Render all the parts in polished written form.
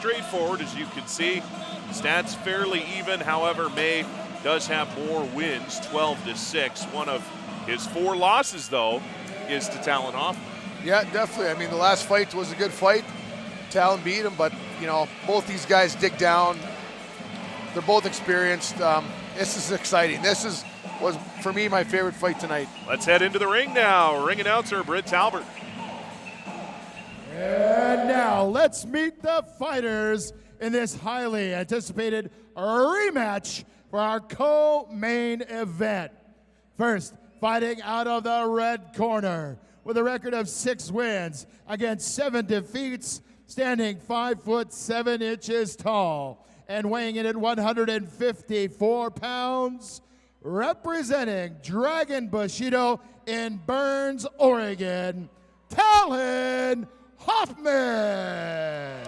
straightforward, as you can see. Stats fairly even, however, May does have more wins, 12-6. One of his 4 losses, though, is to Talon Hofman. Yeah, definitely. I mean, the last fight was a good fight. Talon beat him, but, you know, both these guys dig down. They're both experienced. This is exciting. This was, for me, my favorite fight tonight. Let's head into the ring now. Ring announcer, Britt Talbert. And now, let's meet the fighters in this highly anticipated rematch for our co-main event. First, fighting out of the red corner with a record of 6 wins against 7 defeats, standing 5'7" tall and weighing in at 154 pounds, representing Dragon Bushido in Burns, Oregon, Talon Hofman.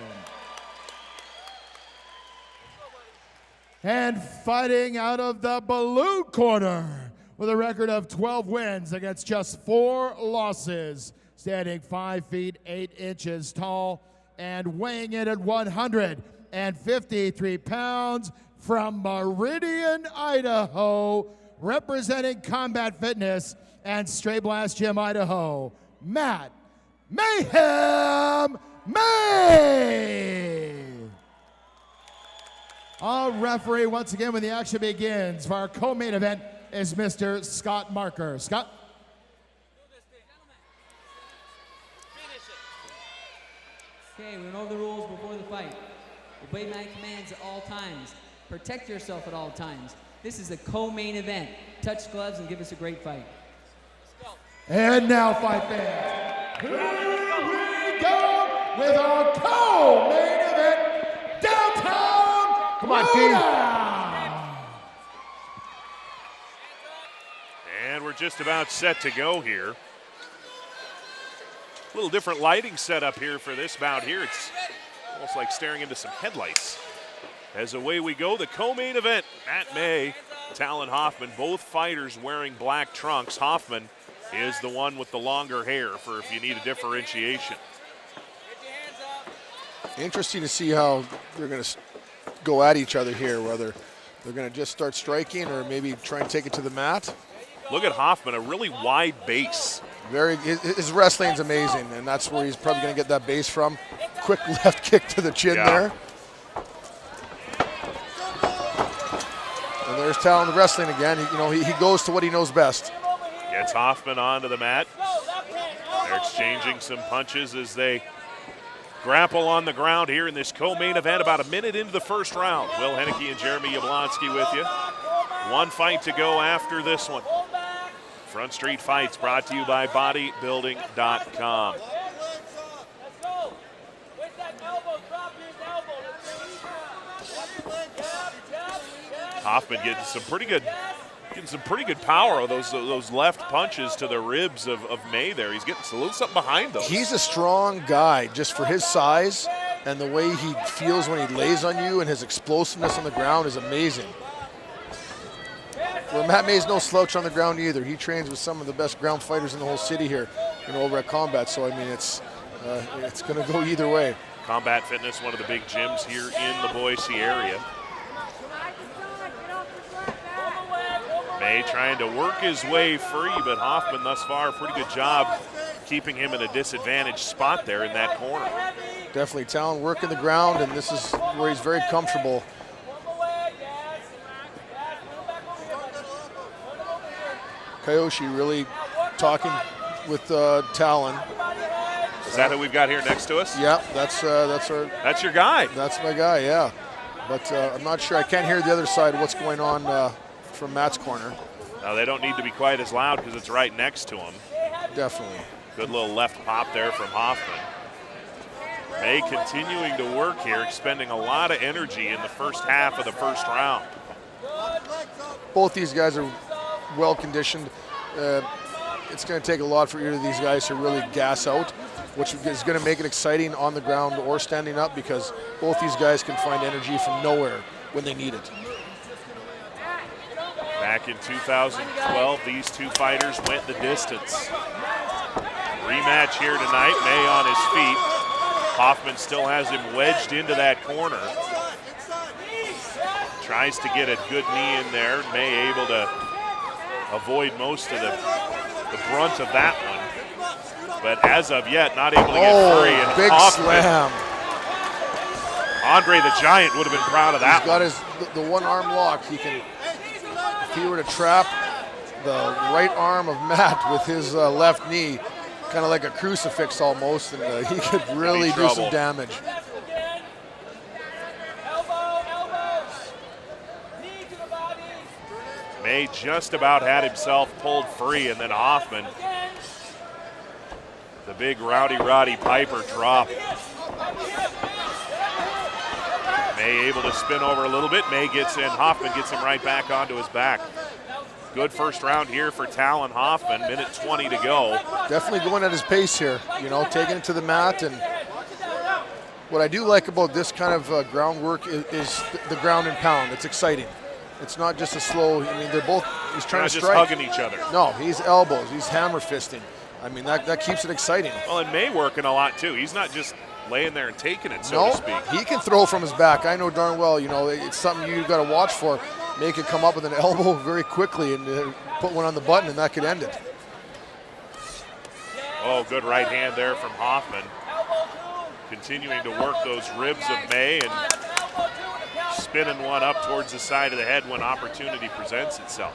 And fighting out of the blue corner with a record of 12 wins against just 4 losses, standing 5'8" tall and weighing in at 153 pounds, from Meridian, Idaho, representing Combat Fitness and Straight Blast Gym, Idaho, Matt Mayhem May. Our referee, once again, when the action begins for our co-main event, is Mr. Scott Marker. Scott? Okay, we know the rules before the fight. Obey my commands at all times. Protect yourself at all times. This is a co-main event. Touch gloves and give us a great fight. And now, fight fans, here we go with our co-main event, downtown. Come on, team. And we're just about set to go here. A little different lighting setup here for this bout here. It's almost like staring into some headlights. As away we go, the co-main event, Matt May, Talon Hofman, both fighters wearing black trunks. Hofman is the one with the longer hair for if you need a differentiation. Interesting to see how they're going to go at each other here, whether they're going to just start striking or maybe try and take it to the mat. Look at Hofman, a really wide base. His wrestling's amazing, and that's where he's probably going to get that base from. Quick left kick to the chin there. And there's Talon wrestling again. He goes to what he knows best. Gets Hofman onto the mat. They're exchanging some punches as they grapple on the ground here in this co-main event. About a minute into the first round. Will Henneke and Jeremy Yablonski with you. 1 fight to go after this one. Front Street Fights brought to you by bodybuilding.com. Hofman getting some pretty good power of those left punches to the ribs of May there. He's getting a little something behind those. He's a strong guy just for his size, and the way he feels when he lays on you and his explosiveness on the ground is amazing. Well, Matt May's no slouch on the ground either. He trains with some of the best ground fighters in the whole city here, over at Combat. So, I mean, it's going to go either way. Combat Fitness, one of the big gyms here in the Boise area. May trying to work his way free, but Hofman thus far, a pretty good job keeping him in a disadvantaged spot there in that corner. Definitely Talon working the ground, and this is where he's very comfortable. Kyoshi really talking with Talon. Is that who we've got here next to us? Yeah, that's your guy. That's my guy, yeah. But I'm not sure. I can't hear the other side of what's going on from Matt's corner. No, they don't need to be quite as loud because it's right next to him. Definitely. Good little left pop there from Hofman. May continuing to work here, expending a lot of energy in the first half of the first round. Both these guys are well conditioned. It's going to take a lot for either of these guys to really gas out, which is going to make it exciting on the ground or standing up, because both these guys can find energy from nowhere when they need it. Back in 2012, these two fighters went the distance. Rematch here tonight. May on his feet. Hofman still has him wedged into that corner. Tries to get a good knee in there. May able to avoid most of the brunt of that one. But as of yet, not able to get free. And big Hofman, slam. Andre the Giant would have been proud of that. He's got the one arm lock. He can, if he were to trap the right arm of Matt with his left knee, kind of like a crucifix almost, and he could really do some damage. May just about had himself pulled free, and then Hofman, the big Roddy Piper drop. May able to spin over a little bit. May gets in. Hofman gets him right back onto his back. Good first round here for Talon Hofman. Minute 20 to go. Definitely going at his pace here, you know, taking it to the mat. And what I do like about this kind of groundwork is the ground and pound. It's exciting. It's not just a slow, I mean, they're both, he's trying to strike. Not just hugging each other. No, he's elbows, he's hammer fisting. I mean, that keeps it exciting. Well, and May working a lot too. He's not just laying there and taking it, so to speak. He can throw from his back. I know darn well, you know, it's something you've got to watch for. May could come up with an elbow very quickly and put one on the button, and that could end it. Oh, good right hand there from Hofman. Continuing to work those ribs of May and spinning one up towards the side of the head when opportunity presents itself.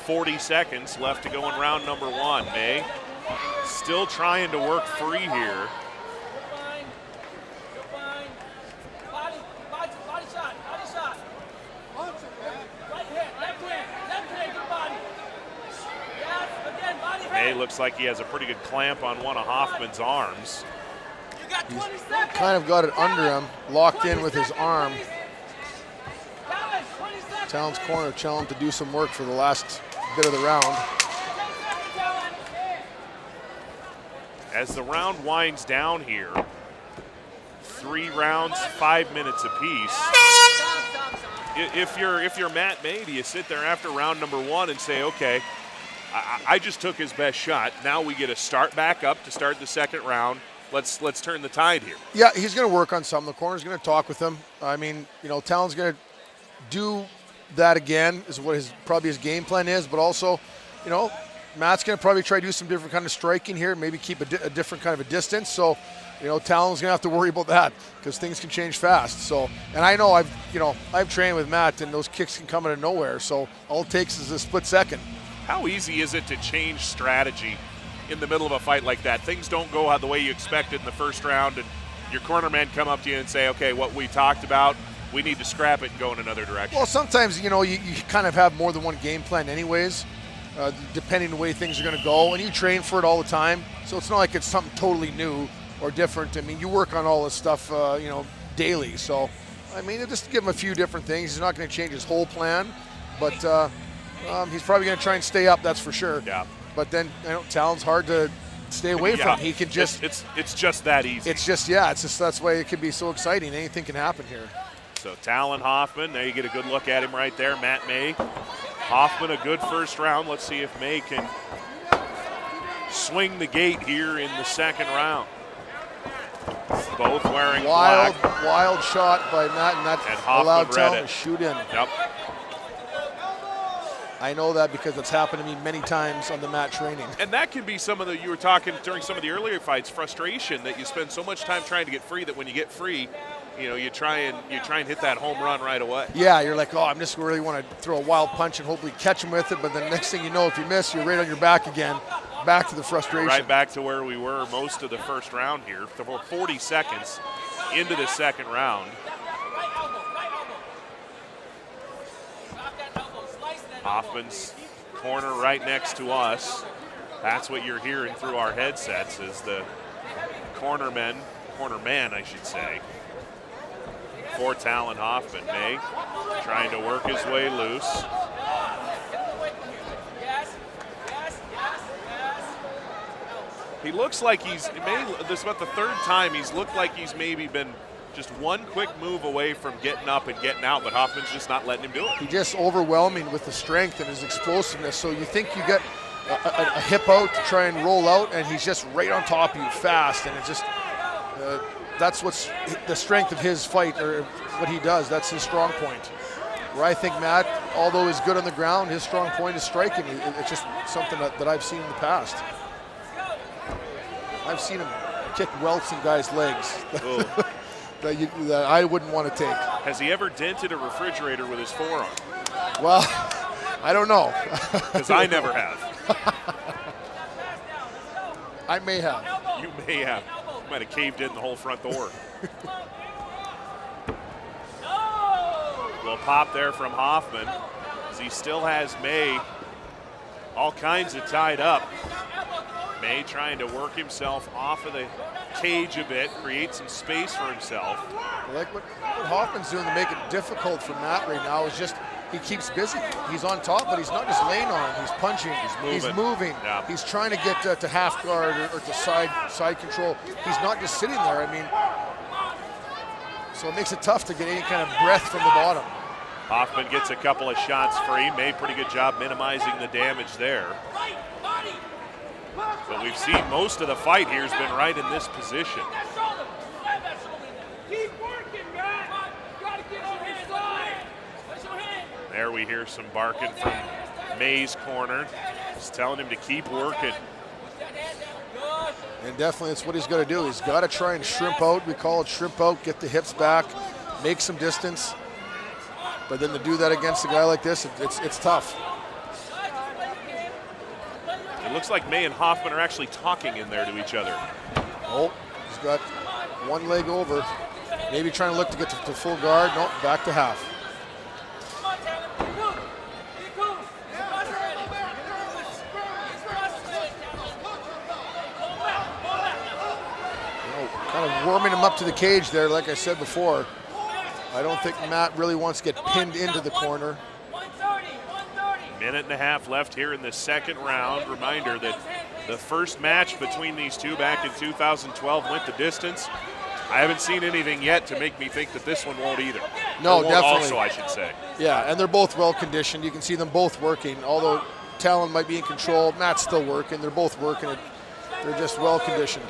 40 seconds left to go in round number one. May still trying to work free here. May looks like he has a pretty good clamp on one of Hofman's arms. He's kind of got it under him, locked in with his arm. Talon's corner telling him to do some work for the last bit of the round. As the round winds down here, 3 rounds, 5 minutes apiece. If you're Matt May, do you sit there after round number one and say, okay, I just took his best shot. Now we get to start back up to start the second round. Let's turn the tide here. Yeah, he's going to work on some. The corner's going to talk with him. I mean, you know, Talon's going to do that again, is what probably his game plan is. But also, you know, Matt's going to probably try to do some different kind of striking here, maybe keep a different kind of a distance. So, you know, Talon's going to have to worry about that because things can change fast. So, and I know I've trained with Matt, and those kicks can come out of nowhere. So all it takes is a split second. How easy is it to change strategy in the middle of a fight like that? Things don't go the way you expected in the first round, and your corner men come up to you and say, okay, what we talked about, we need to scrap it and go in another direction. Well, sometimes, you know, you kind of have more than one game plan anyways, depending on the way things are going to go, and you train for it all the time. So it's not like it's something totally new or different. I mean, you work on all this stuff, you know, daily. So, I mean, just give him a few different things. He's not going to change his whole plan, but he's probably going to try and stay up, that's for sure. Yeah. But then, you know, Talon's hard to stay away from. He can just. It's just that easy. It's just, yeah, it's just that's why it can be so exciting. Anything can happen here. So Talon Hofman, now you get a good look at him right there. Matt May. Hofman, a good first round. Let's see if May can swing the gate here in the second round. Both wearing black. Wild shot by Matt, and that allowed Talon to shoot in. Yep. I know that because it's happened to me many times on the mat training. And that can be some of you were talking during some of the earlier fights, frustration that you spend so much time trying to get free that when you get free, you know, you try and hit that home run right away. Yeah, you're like, oh, I'm just really want to throw a wild punch and hopefully catch him with it, but then the next thing you know, if you miss, you're right on your back again, back to the frustration. Right back to where we were most of the first round here. 40 seconds into the second round. Hofman's corner right next to us. That's what you're hearing through our headsets is the cornerman, I should say, for Talon Hofman. May trying to work his way loose. He looks like this is about the third time he's looked like he's maybe been just one quick move away from getting up and getting out, but Hofman's just not letting him do it. He's just overwhelming with the strength and his explosiveness. So you think you get a hip out to try and roll out, and he's just right on top of you fast. And it's just that's what's the strength of his fight, or what he does. That's his strong point. Where I think Matt, although he's good on the ground, his strong point is striking. It's just something that I've seen in the past. I've seen him kick welts in guys' legs that I wouldn't want to take. Has he ever dented a refrigerator with his forearm? Well, I don't know. Because I never have. I may have. You may have. You might have caved in the whole front door. Little pop there from Hofman, as he still has May all kinds of tied up. May trying to work himself off of the cage a bit, create some space for himself. I like what Hofman's doing to make it difficult for Matt right now is just he keeps busy. He's on top, but he's not just laying on him. He's punching. He's moving. Yeah. He's trying to get to half guard or to side control. He's not just sitting there. I mean, so it makes it tough to get any kind of breath from the bottom. Hofman gets a couple of shots free. Made a pretty good job minimizing the damage there. But we've seen most of the fight here has been right in this position. There we hear some barking from May's corner. Just telling him to keep working. And definitely that's what he's got to do. He's got to try and shrimp out. We call it shrimp out, get the hips back, make some distance. But then to do that against a guy like this, it's tough. It looks like May and Hofman are actually talking in there to each other. Oh, he's got one leg over. Maybe trying to look to get to full guard. Nope, back to half. Kind of warming him up to the cage there, like I said before. I don't think Matt really wants to get pinned into the corner. Minute and a half left here in the second round. Reminder that the first match between these two back in 2012 went the distance. I haven't seen anything yet to make me think that this one won't either. No, won't definitely. Also, I should say. Yeah, and they're both well conditioned. You can see them both working. Although Talon might be in control, Matt's still working. They're both working it. They're just well conditioned.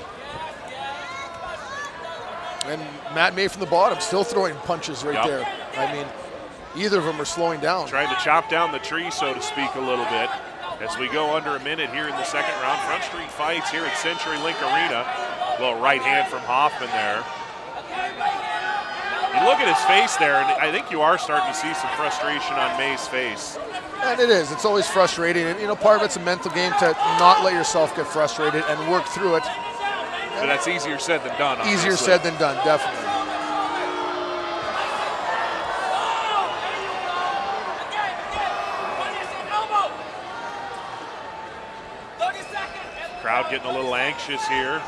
And Matt May from the bottom still throwing punches right there. I mean, either of them are slowing down. Trying to chop down the tree, so to speak, a little bit. As we go under a minute here in the second round. Front Street Fights here at CenturyLink Arena. A little right hand from Hofman there. You look at his face there, and I think you are starting to see some frustration on May's face. And it is. It's always frustrating. And, you know, part of it's a mental game to not let yourself get frustrated and work through it. But that's easier said than done, honestly. Easier said than done, definitely. Crowd getting a little anxious here.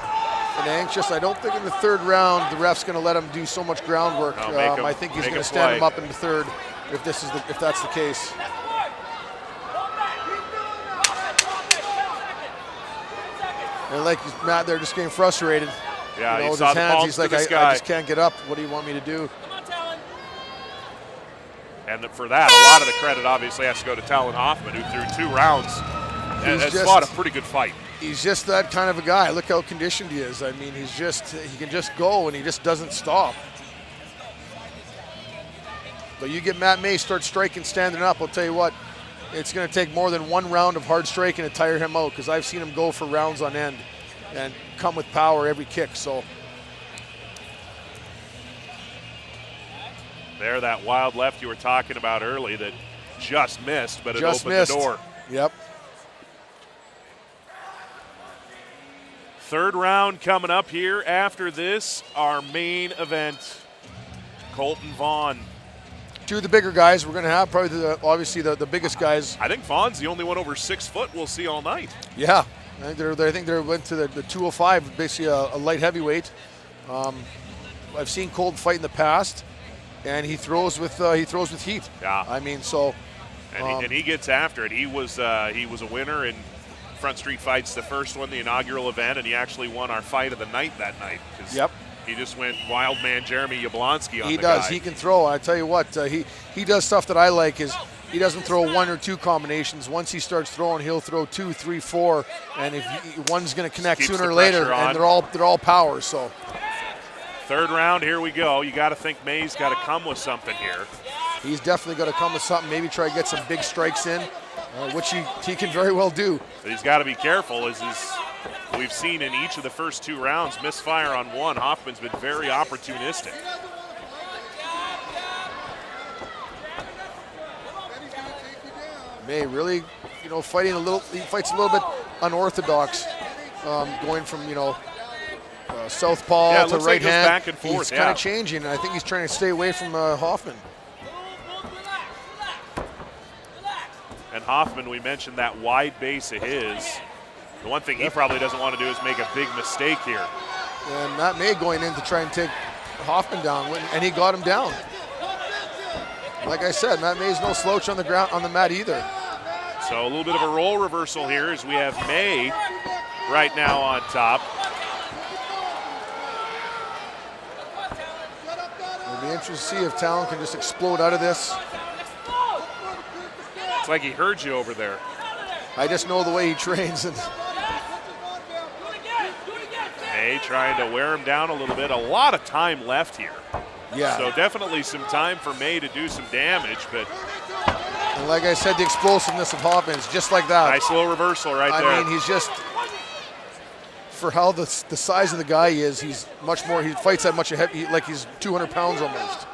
And anxious. I don't think in the third round the ref's going to let him do so much groundwork. No, I think he's going to stand him up in the third if that's the case. And like Matt, they're just getting frustrated. Yeah, you know, he with saw his the hands, palms he's to like, the I sky. just can't get up. What do you want me to do? And for that, a lot of the credit obviously has to go to Talon Hofman, who through 2 rounds has fought a pretty good fight. He's just that kind of a guy. Look how conditioned he is. I mean, he can just go and he just doesn't stop. But you get Matt May start striking, standing up, I'll tell you what, it's going to take more than 1 round of hard striking to tire him out, because I've seen him go for rounds on end and come with power every kick. So There, that wild left you were talking about early that just missed, but it just opened missed. the door. Yep. Third round coming up here after this, our main event. Colton Vaughn. 2 of the bigger guys we're going to have, probably obviously the biggest guys. I think Vaughn's the only one over 6 foot we'll see all night. Yeah, I think they went to the 205, basically a light heavyweight. I've seen Colton fight in the past, and he throws with heat. Yeah. I mean, so. And he gets after it. He was a winner in Front Street Fights, the first one, the inaugural event, and he actually won our fight of the night that night. Yep. He just went wild man Jeremy Yablonski on He the does. guy. He can throw. I tell you what, he does stuff that I like. Is he doesn't throw 1 or 2 combinations. Once he starts throwing, he'll throw 2, 3, 4, and if one's going to connect Keeps sooner the or later, pressure on. and they're all power. So Third round, here we go. You got to think May's got to come with something here. He's definitely got to come with something, maybe try to get some big strikes in, which he can very well do. But he's got to be careful, as we've seen in each of the first 2 rounds, misfire on one. Hofman's been very opportunistic. May really, fighting he fights a little bit unorthodox, going from, southpaw to right hand. Back and forth. He's kind of changing, and I think he's trying to stay away from Hofman. And Hofman, we mentioned that wide base of his. The one thing he probably doesn't want to do is make a big mistake here. And Matt May going in to try and take Hofman down, and he got him down. Like I said, Matt May's no slouch on the ground, on the mat either. So a little bit of a role reversal here as we have May right now on top. It'll be interesting to see if Talon can just explode out of this. It's like he heard you over there. I just know the way he trains. And May trying to wear him down a little bit. A lot of time left here. yeah. So definitely some time for May to do some damage, but And like I said, the explosiveness of Hofman is just like that. nice little reversal right there. I mean, he's just, for how the size of the guy is, he's much more, he fights that much, like he's 200 pounds almost.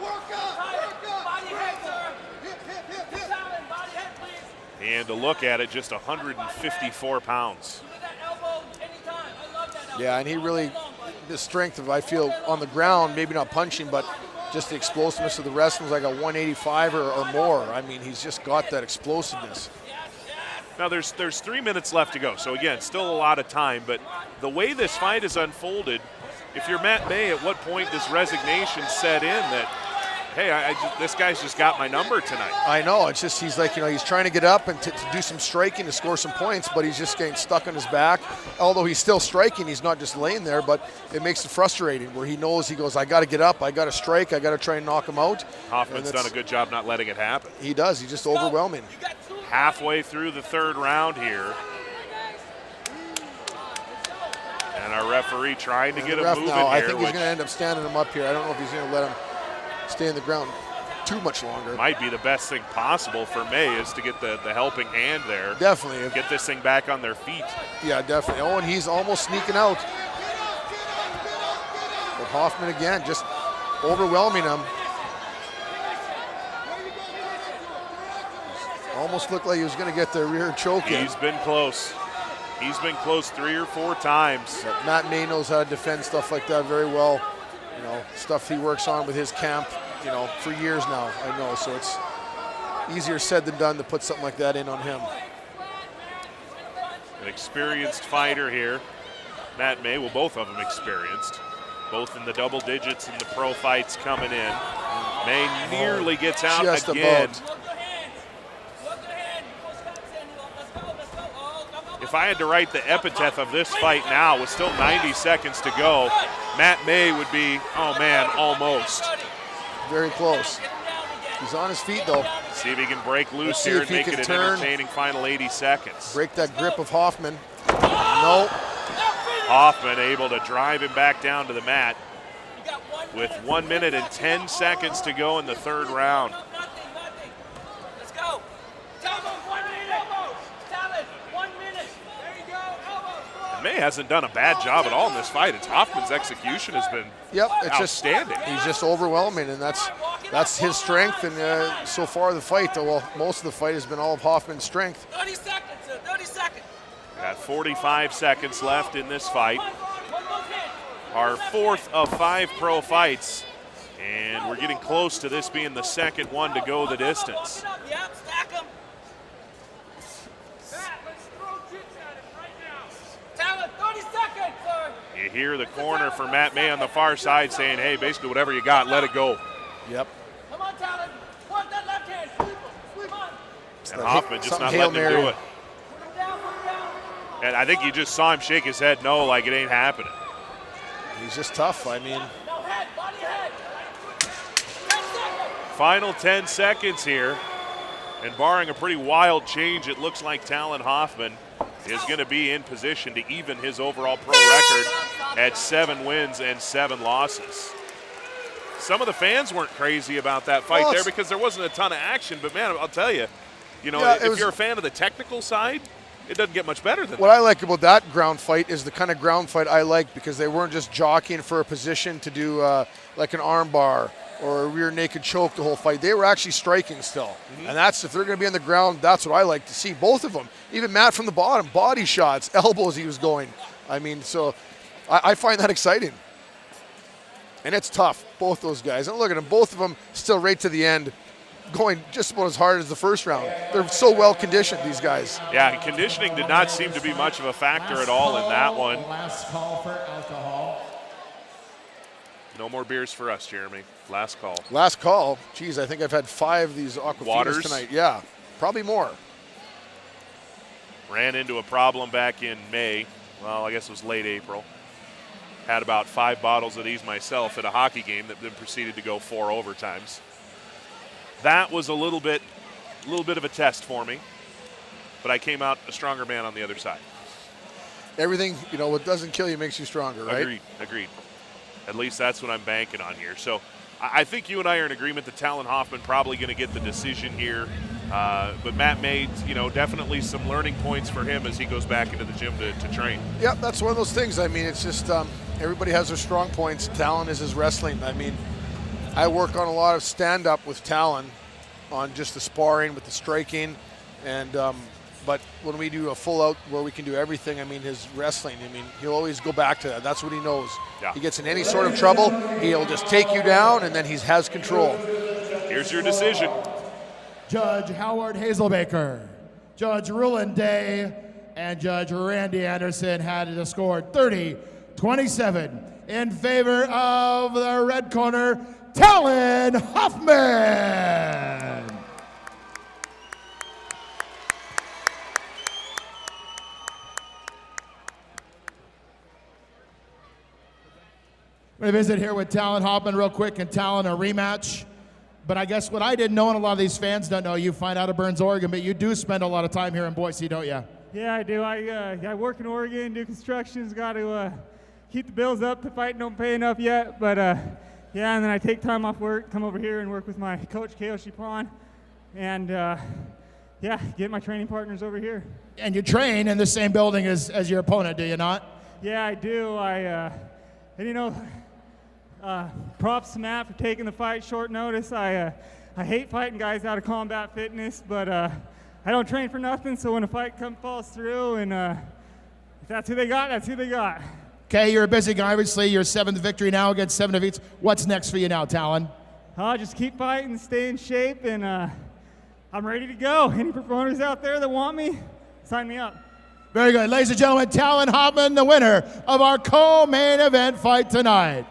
And to look at it, just 154 pounds. Yeah, and he really, the strength of, I feel, on the ground, maybe not punching, but just the explosiveness of the wrestling's like a 185 or more. I mean, he's just got that explosiveness. Now there's 3 minutes left to go, so again, still a lot of time, but the way this fight is unfolded, if you're Matt May, at what point does resignation set in that, hey, this guy's just got my number tonight? I know, it's just, he's like, he's trying to get up and to do some striking to score some points, but he's just getting stuck on his back. Although he's still striking, he's not just laying there, but it makes it frustrating where he knows, he goes, I got to get up, I got to strike, I got to try and knock him out. Hofman's done a good job not letting it happen. He does, he's just overwhelming. Halfway through the third round here. And our referee trying to get him moving here. I think he's going to end up standing him up here. I don't know if he's going to let him stay in the ground too much longer. Might be the best thing possible for May is to get the helping hand there. Definitely. Get this thing back on their feet. Yeah, definitely. Oh, and he's almost sneaking out. But Hofman again, just overwhelming him. Almost looked like he was going to get the rear choke in. He's been close. He's been close 3 or 4 times. But Matt May knows how to defend stuff like that very well. Stuff he works on with his camp, for years now, I know. So it's easier said than done to put something like that in on him. An experienced fighter here. Matt May, well, both of them experienced. Both in the double digits in the pro fights coming in. May nearly gets out just again. About. If I had to write the epitaph of this fight now with still 90 seconds to go, Matt May would be, oh man, almost. Very close. He's on his feet though. See if he can break loose here and make it an entertaining final 80 seconds. Break that grip of Hofman. No. Hofman able to drive him back down to the mat with 1 minute and 10 seconds to go in the third round. Let's go. May hasn't done a bad job at all in this fight. It's Hofman's execution has been outstanding. He's just overwhelming, and that's his strength. And so far the fight, well, most of the fight has been all of Hofman's strength. 30 seconds, 30 seconds. Got 45 seconds left in this fight. Our 4th of 5 pro fights, and we're getting close to this being the second one to go the distance. Yep, stack him. Talon, 30 seconds, sir. You hear the corner for Matt May on the far side saying, hey, basically whatever you got, let it go. Yep. Come on, Talon. Work that left hand. Come on. And Hofman just not letting him do it. Put him down, put him down. And I think you just saw him shake his head no, like it ain't happening. He's just tough. I mean, No head, body head. 10 seconds. Final 10 seconds here. And barring a pretty wild change, it looks like Talon Hofman is going to be in position to even his overall pro record at 7 wins and 7 losses. some of the fans weren't crazy about that fight Well, there because there wasn't a ton of action. But, man, I'll tell you, Yeah, if you're a fan of the technical side, it doesn't get much better than What that. I like about that ground fight is the kind of ground fight I like because they weren't just jockeying for a position to do like an arm bar or a rear naked choke the whole fight. They were actually striking still. And that's, if they're going to be on the ground, that's what I like to see. Both of them. Even Matt from the bottom, body shots, elbows he was going. I mean, so I find that exciting. And it's tough, both those guys. And look at them, both of them still right to the end, going just about as hard as the first round. They're so well conditioned, these guys. Yeah, conditioning did not seem to be much of a factor at all in that one. Last call for alcohol. No more beers for us, Jeremy. Last call. Last call. Geez, I think I've had 5 of these Aquafinas Waters tonight. Yeah, probably more. Ran into a problem back in May. Well, I guess it was late April. Had about 5 bottles of these myself at a hockey game that then proceeded to go 4 overtimes. That was a little bit of a test for me, but I came out a stronger man on the other side. Everything, what doesn't kill you makes you stronger, right? Agreed. At least that's what I'm banking on here. So I think you and I are in agreement that Talon Hofman probably going to get the decision here. But Matt made, definitely some learning points for him as he goes back into the gym to train. Yep, that's one of those things. I mean, it's just everybody has their strong points. Talon is his wrestling. I mean, I work on a lot of stand-up with Talon on just the sparring, with the striking, and but when we do a full-out where we can do everything, I mean, his wrestling, I mean, he'll always go back to that. That's what he knows. Yeah. He gets in any sort of trouble, he'll just take you down, and then he has control. Here's your decision. Judge Howard Hazelbaker, Judge Rulon Day, and Judge Randy Anderson had it scored 30-27 in favor of the red corner, Talon Hofman. We're going to visit here with Talon Hofman real quick, and Talon a rematch. But I guess what I didn't know, and a lot of these fans don't know, you find out of Burns, Oregon, but you do spend a lot of time here in Boise, don't you? Yeah, I do. I work in Oregon, do constructions, got to keep the bills up. The fight don't pay enough yet, but yeah, and then I take time off work, come over here and work with my coach, Kiyoshi Pon, and yeah, get my training partners over here. And you train in the same building as your opponent, do you not? Yeah, I do. Props to Matt for taking the fight short notice. I hate fighting guys out of combat fitness, but I don't train for nothing, so when a fight falls through, and if that's who they got, that's who they got. Okay, you're a busy guy, obviously. Your 7th victory now against 7 defeats. What's next for you now, Talon? Just keep fighting, stay in shape, and I'm ready to go. Any promoters out there that want me, sign me up. Very good. Ladies and gentlemen, Talon Hofman, the winner of our co-main event fight tonight.